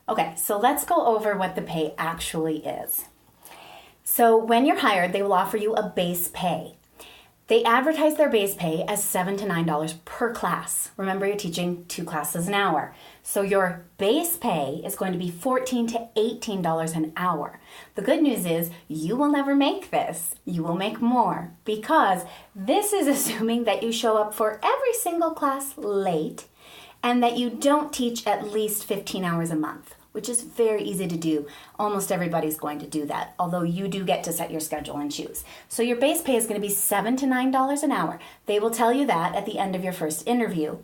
Okay, so let's go over what the pay actually is. So when you're hired, they will offer you a base pay. They advertise their base pay as $7 to $9 per class. Remember, you're teaching 2 classes an hour. So your base pay is going to be $14 to $18 an hour. The good news is you will never make this. You will make more, because this is assuming that you show up for every single class late and that you don't teach at least 15 hours a month, which is very easy to do. Almost everybody's going to do that, although you do get to set your schedule and choose. So your base pay is going to be $7 to $9 an hour. They will tell you that at the end of your first interview.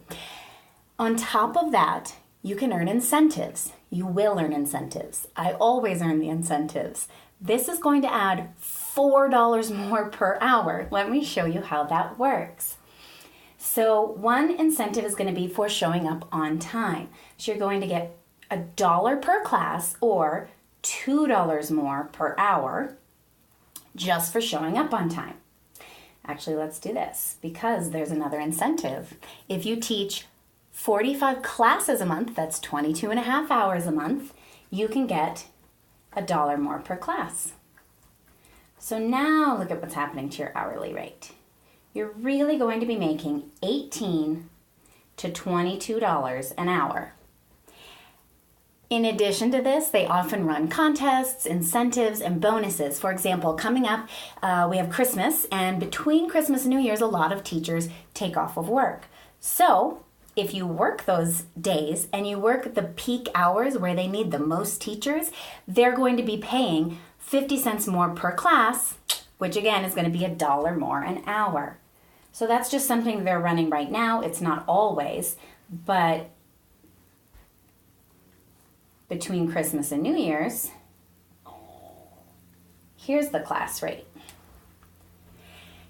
On top of that, you can earn incentives. You will earn incentives. I always earn the incentives. This is going to add $4 more per hour. Let me show you how that works. So one incentive is going to be for showing up on time. So you're going to get $1 per class or $2 more per hour just for showing up on time. Actually, let's do this because there's another incentive. If you teach 45 classes a month, that's 22 and a half hours a month, you can get $1 more per class. So now look at what's happening to your hourly rate. You're really going to be making $18 to $22 an hour. In addition to this, they often run contests, incentives, and bonuses. For example, coming up, we have Christmas, and between Christmas and New Year's, a lot of teachers take off of work. So if you work those days and you work the peak hours where they need the most teachers, they're going to be paying 50 cents more per class, which again is going to be $1 more an hour. So that's just something they're running right now. It's not always, but between Christmas and New Year's, here's the class rate.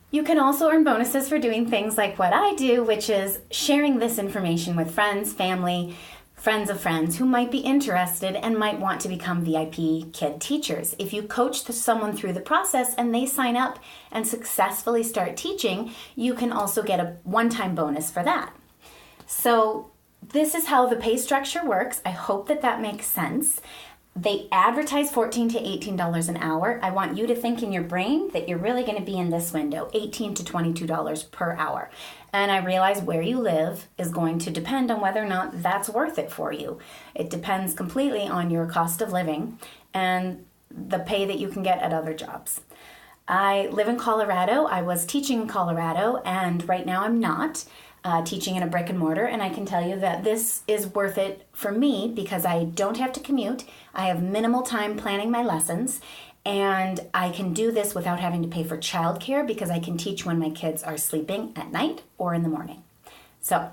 You can also earn bonuses for doing things like what I do, which is sharing this information with friends, family, friends of friends who might be interested and might want to become VIPKID teachers. If you coach someone through the process and they sign up and successfully start teaching, you can also get a one-time bonus for that. So this is how the pay structure works. I hope that makes sense. They advertise $14 to $18 an hour. I want you to think in your brain that you're really going to be in this window, $18 to $22 per hour. And I realize where you live is going to depend on whether or not that's worth it for you. It depends completely on your cost of living and the pay that you can get at other jobs. I live in Colorado. I was teaching in Colorado, and right now I'm not. Teaching in a brick and mortar, and I can tell you that this is worth it for me because I don't have to commute. I have minimal time planning my lessons, and I can do this without having to pay for childcare because I can teach when my kids are sleeping at night or in the morning. So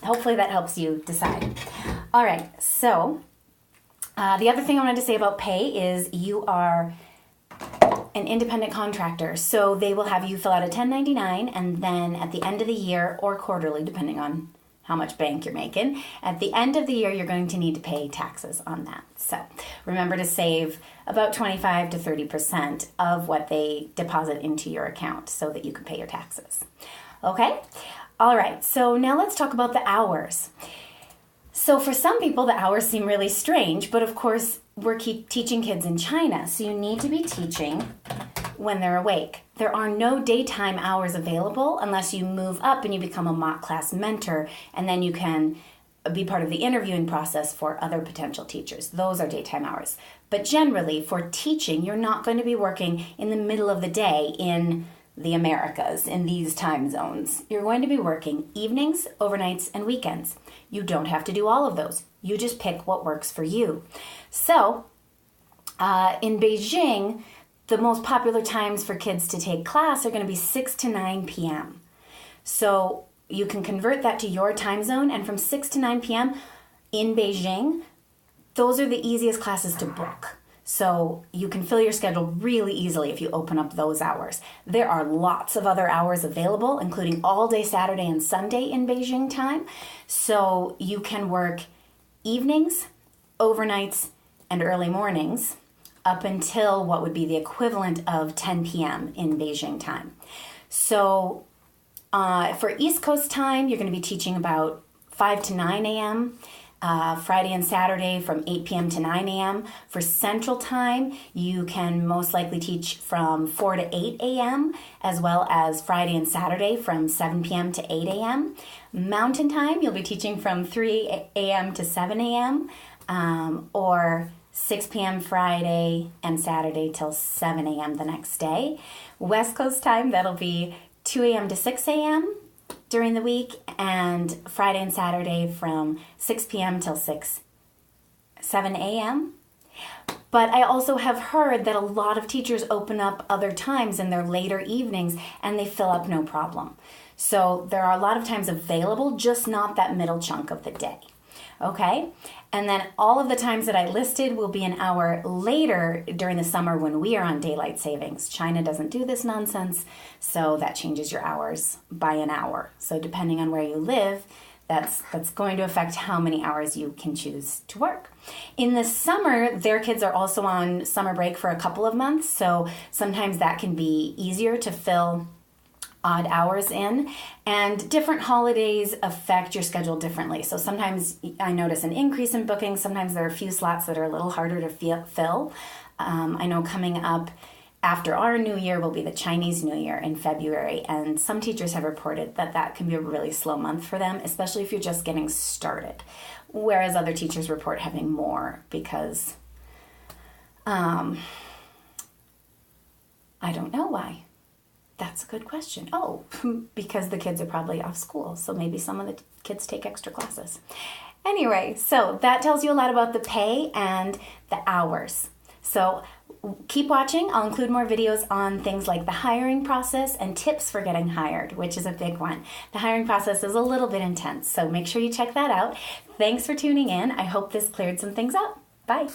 hopefully that helps you decide. All right, so the other thing I wanted to say about pay is you are an independent contractor. So they will have you fill out a 1099, and then at the end of the year, or quarterly, depending on how much bank you're making, at the end of the year, you're going to need to pay taxes on that. So remember to save about 25 to 30% of what they deposit into your account so that you can pay your taxes. Okay? All right, so now let's talk about the hours. So for some people, the hours seem really strange, but of course, we're teaching kids in China, so you need to be teaching when they're awake. There are no daytime hours available unless you move up and you become a mock class mentor, and then you can be part of the interviewing process for other potential teachers. Those are daytime hours. But generally, for teaching, you're not going to be working in the middle of the day in the Americas, in these time zones. You're going to be working evenings, overnights, and weekends. You don't have to do all of those. You just pick what works for you. So, in Beijing, the most popular times for kids to take class are going to be 6 to 9 p.m. So you can convert that to your time zone, and from 6 to 9 p.m. in Beijing, those are the easiest classes to book. So you can fill your schedule really easily if you open up those hours. There are lots of other hours available, including all day Saturday and Sunday in Beijing time. So you can work evenings, overnights, and early mornings up until what would be the equivalent of 10 p.m. in Beijing time. So for East Coast time, you're going to be teaching about 5 to 9 a.m. Friday and Saturday from 8 p.m. to 9 a.m. For Central Time, you can most likely teach from 4 to 8 a.m., as well as Friday and Saturday from 7 p.m. to 8 a.m. Mountain Time, you'll be teaching from 3 a.m. to 7 a.m., or 6 p.m. Friday and Saturday till 7 a.m. the next day. West Coast Time, that'll be 2 a.m. to 6 a.m. during the week, and Friday and Saturday from 6 p.m. till 7 a.m. But I also have heard that a lot of teachers open up other times in their later evenings and they fill up no problem. So there are a lot of times available, just not that middle chunk of the day. Okay? And then all of the times that I listed will be an hour later during the summer when we are on daylight savings. China doesn't do this nonsense, so that changes your hours by an hour. So depending on where you live, that's going to affect how many hours you can choose to work. In the summer, their kids are also on summer break for a couple of months, so sometimes that can be easier to fill odd hours in, and different holidays affect your schedule differently. So sometimes I notice an increase in bookings. Sometimes there are a few slots that are a little harder to fill. I know coming up after our New Year will be the Chinese New Year in February, and some teachers have reported that that can be a really slow month for them, especially if you're just getting started, whereas other teachers report having more because I don't know why. That's a good question. Oh, because the kids are probably off school, so maybe some of the kids take extra classes. Anyway, so that tells you a lot about the pay and the hours. So keep watching. I'll include more videos on things like the hiring process and tips for getting hired, which is a big one. The hiring process is a little bit intense, so make sure you check that out. Thanks for tuning in. I hope this cleared some things up. Bye.